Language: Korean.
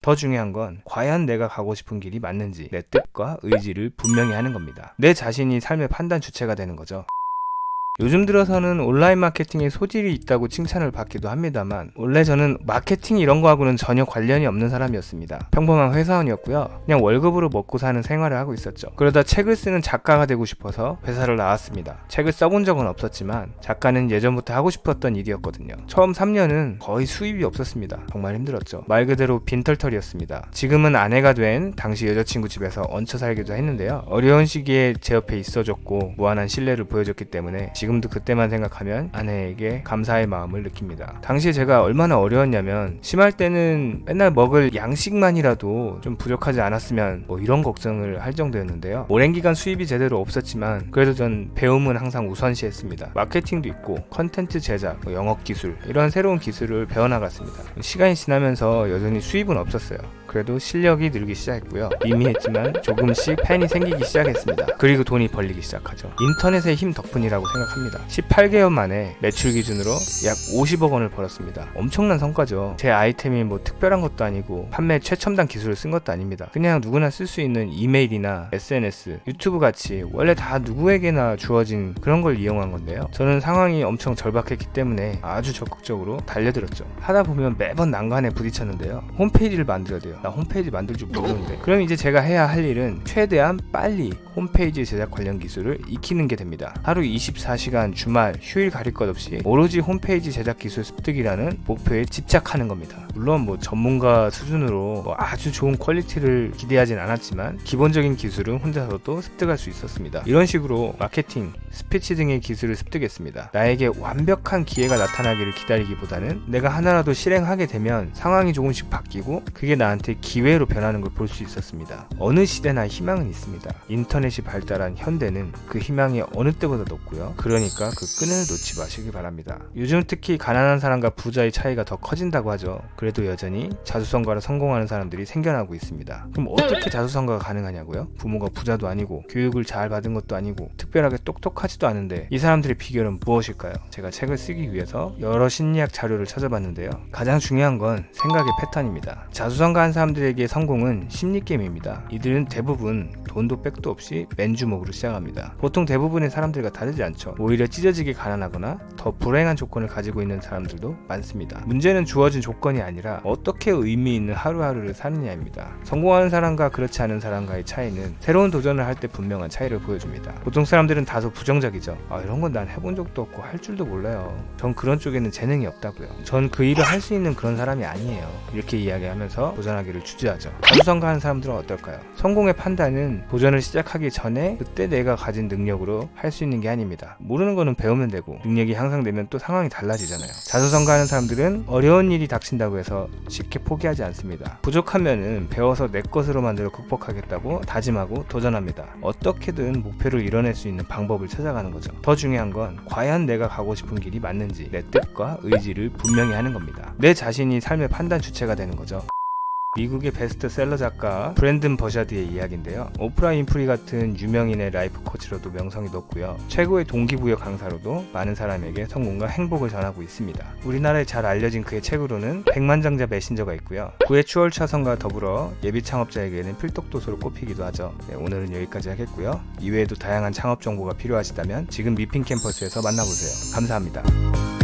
더 중요한 건 과연 내가 가고 싶은 길이 맞는지 내 뜻과 의지를 분명히 하는 겁니다. 내 자신이 삶의 판단 주체가 되는 거죠. 요즘 들어서는 온라인 마케팅에 소질이 있다고 칭찬을 받기도 합니다만 원래 저는 마케팅 이런 거하고는 전혀 관련이 없는 사람이었습니다. 평범한 회사원이었고요. 그냥 월급으로 먹고 사는 생활을 하고 있었죠. 그러다 책을 쓰는 작가가 되고 싶어서 회사를 나왔습니다. 책을 써본 적은 없었지만 작가는 예전부터 하고 싶었던 일이었거든요. 처음 3년은 거의 수입이 없었습니다. 정말 힘들었죠. 말 그대로 빈털털이었습니다. 지금은 아내가 된 당시 여자친구 집에서 얹혀 살기도 했는데요. 어려운 시기에 제 옆에 있어줬고 무한한 신뢰를 보여줬기 때문에 지금도 그때만 생각하면 아내에게 감사의 마음을 느낍니다. 당시에 제가 얼마나 어려웠냐면 심할 때는 맨날 먹을 양식만이라도 좀 부족하지 않았으면 뭐 이런 걱정을 할 정도였는데요. 오랜 기간 수입이 제대로 없었지만 그래도 전 배움은 항상 우선시했습니다. 마케팅도 있고 컨텐츠 제작, 영업 기술 이런 새로운 기술을 배워나갔습니다. 시간이 지나면서 여전히 수입은 없었어요. 그래도 실력이 늘기 시작했고요. 미미했지만 조금씩 팬이 생기기 시작했습니다. 그리고 돈이 벌리기 시작하죠. 인터넷의 힘 덕분이라고 생각합니다. 18개월 만에 매출 기준으로 약 50억 원을 벌었습니다. 엄청난 성과죠. 제 아이템이 뭐 특별한 것도 아니고 판매 최첨단 기술을 쓴 것도 아닙니다. 그냥 누구나 쓸 수 있는 이메일이나 SNS, 유튜브 같이 원래 다 누구에게나 주어진 그런 걸 이용한 건데요. 저는 상황이 엄청 절박했기 때문에 아주 적극적으로 달려들었죠. 하다 보면 매번 난관에 부딪혔는데요. 홈페이지를 만들어야 돼요. 나 홈페이지 만들 줄 모르는데. 그럼 이제 제가 해야 할 일은 최대한 빨리 홈페이지 제작 관련 기술을 익히는 게 됩니다. 하루 24시간 주말 휴일 가릴 것 없이 오로지 홈페이지 제작 기술 습득이라는 목표에 집착하는 겁니다. 물론 뭐 전문가 수준으로 뭐 아주 좋은 퀄리티를 기대하진 않았지만 기본적인 기술은 혼자서도 습득할 수 있었습니다. 이런 식으로 마케팅, 스피치 등의 기술을 습득했습니다. 나에게 완벽한 기회가 나타나기를 기다리기보다는 내가 하나라도 실행하게 되면 상황이 조금씩 바뀌고 그게 나한테 기회로 변하는 걸 볼 수 있었습니다. 어느 시대나 희망은 있습니다. 인터넷이 발달한 현대는 그 희망이 어느 때보다 높고요. 그러니까 그 끈을 놓지 마시기 바랍니다. 요즘 특히 가난한 사람과 부자의 차이가 더 커진다고 하죠. 그래도 여전히 자수성가로 성공하는 사람들이 생겨나고 있습니다. 그럼 어떻게 자수성가가 가능하냐고요? 부모가 부자도 아니고 교육을 잘 받은 것도 아니고 특별하게 똑똑하지도 않은데 이 사람들의 비결은 무엇일까요? 제가 책을 쓰기 위해서 여러 심리학 자료를 찾아봤는데요. 가장 중요한 건 생각의 패턴입니다. 자수성가한 사람들에게 성공은 심리게임입니다. 이들은 대부분 돈도 백도 없이 맨주먹으로 시작합니다. 보통 대부분의 사람들과 다르지 않죠. 오히려 찢어지게 가난하거나 더 불행한 조건을 가지고 있는 사람들도 많습니다. 문제는 주어진 조건이 아니라 어떻게 의미 있는 하루하루를 사느냐입니다. 성공하는 사람과 그렇지 않은 사람과의 차이는 새로운 도전을 할 때 분명한 차이를 보여줍니다. 보통 사람들은 다소 부정적이죠. 이런 건 난 해본 적도 없고 할 줄도 몰라요. 전 그런 쪽에는 재능이 없다고요. 전 그 일을 할 수 있는 그런 사람이 아니에요. 이렇게 이야기하면서 도전하기를 주저하죠. 자수성가하는 사람들은 어떨까요? 성공의 판단은 도전을 시작하기 전에 그때 내가 가진 능력으로 할 수 있는 게 아닙니다. 모르는 거는 배우면 되고 능력이 향상되면 또 상황이 달라지잖아요. 자수성가하는 사람들은 어려운 일이 닥친다고 해서 쉽게 포기하지 않습니다. 부족하면은 배워서 내 것으로 만들어 극복하겠다고 다짐하고 도전합니다. 어떻게든 목표를 이뤄낼 수 있는 방법을 찾아가는 거죠. 더 중요한 건 과연 내가 가고 싶은 길이 맞는지 내 뜻과 의지를 분명히 하는 겁니다. 내 자신이 삶의 판단 주체가 되는 거죠. 미국의 베스트셀러 작가 브랜든 버샤드의 이야기인데요. 오프라 윈프리 같은 유명인의 라이프 코치로도 명성이 높고요. 최고의 동기부여 강사로도 많은 사람에게 성공과 행복을 전하고 있습니다. 우리나라에 잘 알려진 그의 책으로는 백만장자 메신저가 있고요. 그의 추월차선과 더불어 예비 창업자에게는 필독도서로 꼽히기도 하죠. 오늘은 여기까지 하겠고요. 이외에도 다양한 창업 정보가 필요하시다면 지금 미핑 캠퍼스에서 만나보세요. 감사합니다.